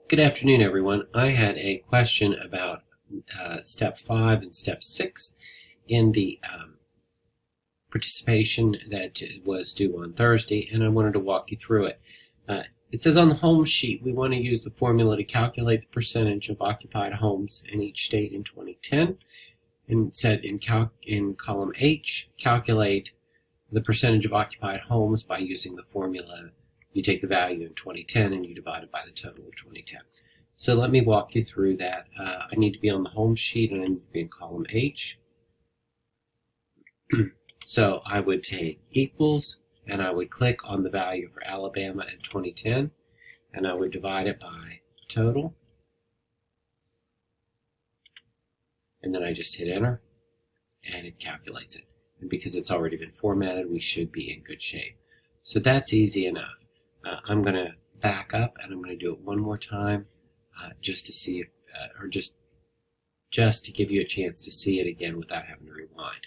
Good afternoon, everyone. I had a question about step 5 and step 6 in the participation that was due on Thursday, and I wanted to walk you through it. It says on the home sheet we want to use the formula to calculate the percentage of occupied homes in each state in 2010. And it said in column H, calculate the percentage of occupied homes by using the formula. You take the value in 2010 and you divide it by the total of 2010. So let me walk you through that. I need to be on the home sheet and I need to be in column H. So I would take equals and I would click on the value for Alabama in 2010 and I would divide it by total. And then I just hit enter and it calculates it. And because it's already been formatted, we should be in good shape. So that's easy enough. I'm going to back up and I'm going to do it one more time just to see if, or just to give you a chance to see it again without having to rewind.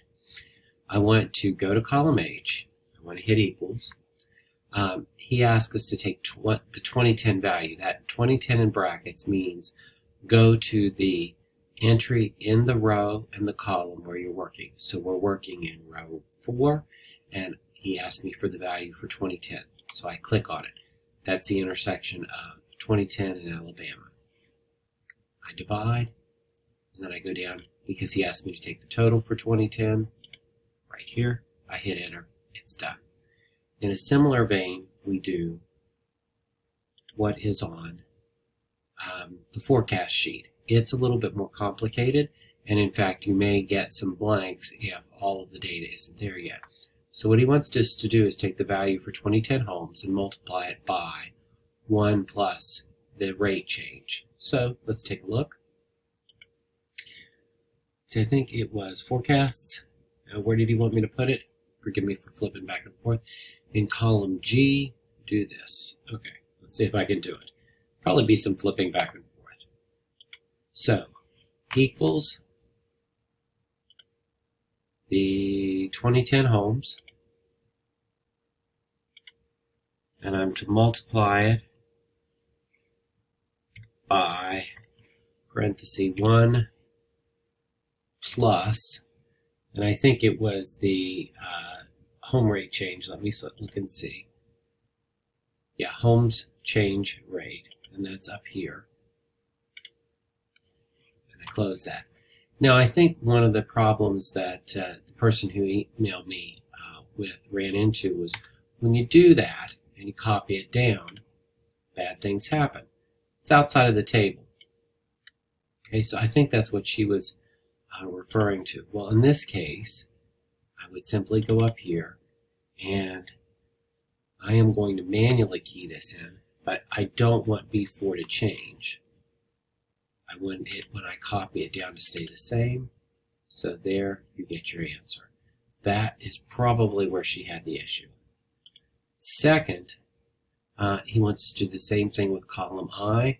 I want to go to column H. I want to hit equals. He asked us to take the 2010 value. That 2010 in brackets means go to the entry in the row and the column where you're working. So we're working in row 4 and he asked me for the value for 2010. So I click on it. That's the intersection of 2010 and Alabama. I divide, and then I go down because he asked me to take the total for 2010. Right here, I hit enter. It's done. In a similar vein, we do what is on the forecast sheet. It's a little bit more complicated, and in fact, you may get some blanks if all of the data isn't there yet. So what he wants us to do is take the value for 2010 homes and multiply it by 1 plus the rate change. So let's take a look. So I think it was forecasts. Where did he want me to put it? Forgive me for flipping back and forth. In column G, do this. Okay, let's see if I can do it. Probably be some flipping back and forth. So equals the 2010 homes, and I'm to multiply it by parenthesis 1 plus, and I think it was the home rate change. Let me look and see. Yeah, homes change rate, and that's up here. And I close that. Now, I think one of the problems that the person who emailed me ran into was when you do that and you copy it down, bad things happen. It's outside of the table. Okay, so I think that's what she was referring to. Well, in this case, I would simply go up here and I am going to manually key this in, but I don't want B4 to change. I want it when I copy it down to stay the same. So there you get your answer. That is probably where she had the issue. Second, he wants us to do the same thing with column I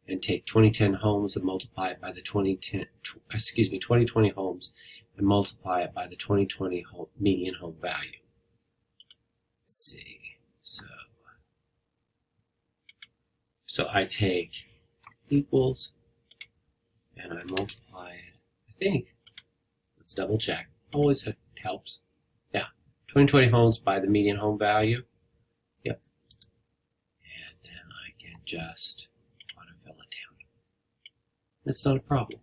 and take 2010 homes and multiply it by the 2020 homes and multiply it by the 2020 median home value. Let's see. So I take equals and I multiply it. I think, let's double check. Always helps. Yeah, 2020 homes by the median home value. Yep. And then I can just autofill it down. That's not a problem.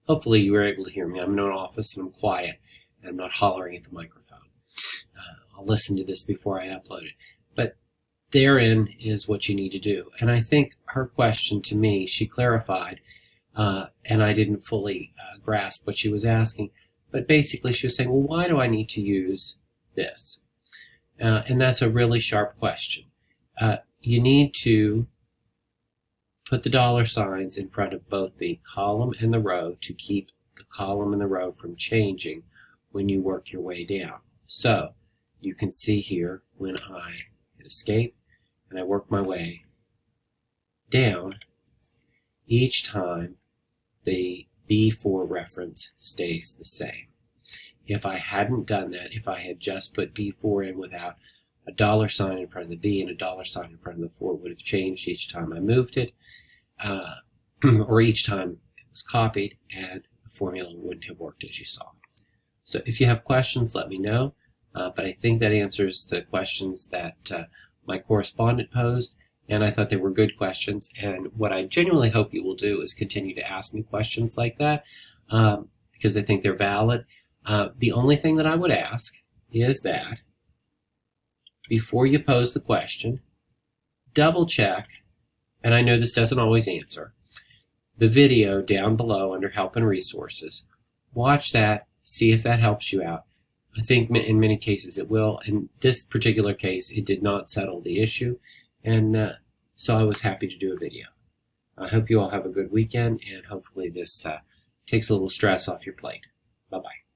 Hopefully you were able to hear me. I'm in an office and I'm quiet and I'm not hollering at the microphone. I'll listen to this before I upload it. But therein is what you need to do. And I think her question to me, she clarified, and I didn't fully grasp what she was asking. But basically she was saying, well, why do I need to use this? And that's a really sharp question. You need to put the dollar signs in front of both the column and the row to keep the column and the row from changing when you work your way down. So you can see here when I hit escape and I work my way down, each time the B4 reference stays the same. If I hadn't done that, if I had just put B4 in without a dollar sign in front of the B and a dollar sign in front of the 4, it would have changed each time I moved it. or each time it was copied, and the formula wouldn't have worked as you saw. So if you have questions, let me know. But I think that answers the questions that my correspondent posed, and I thought they were good questions. And what I genuinely hope you will do is continue to ask me questions like that, because I think they're valid. The only thing that I would ask is that before you pose the question, double check, and I know this doesn't always answer, the video down below under Help and Resources. Watch that, see if that helps you out. I think in many cases it will. In this particular case, it did not settle the issue, and so I was happy to do a video. I hope you all have a good weekend, and hopefully this takes a little stress off your plate. Bye-bye.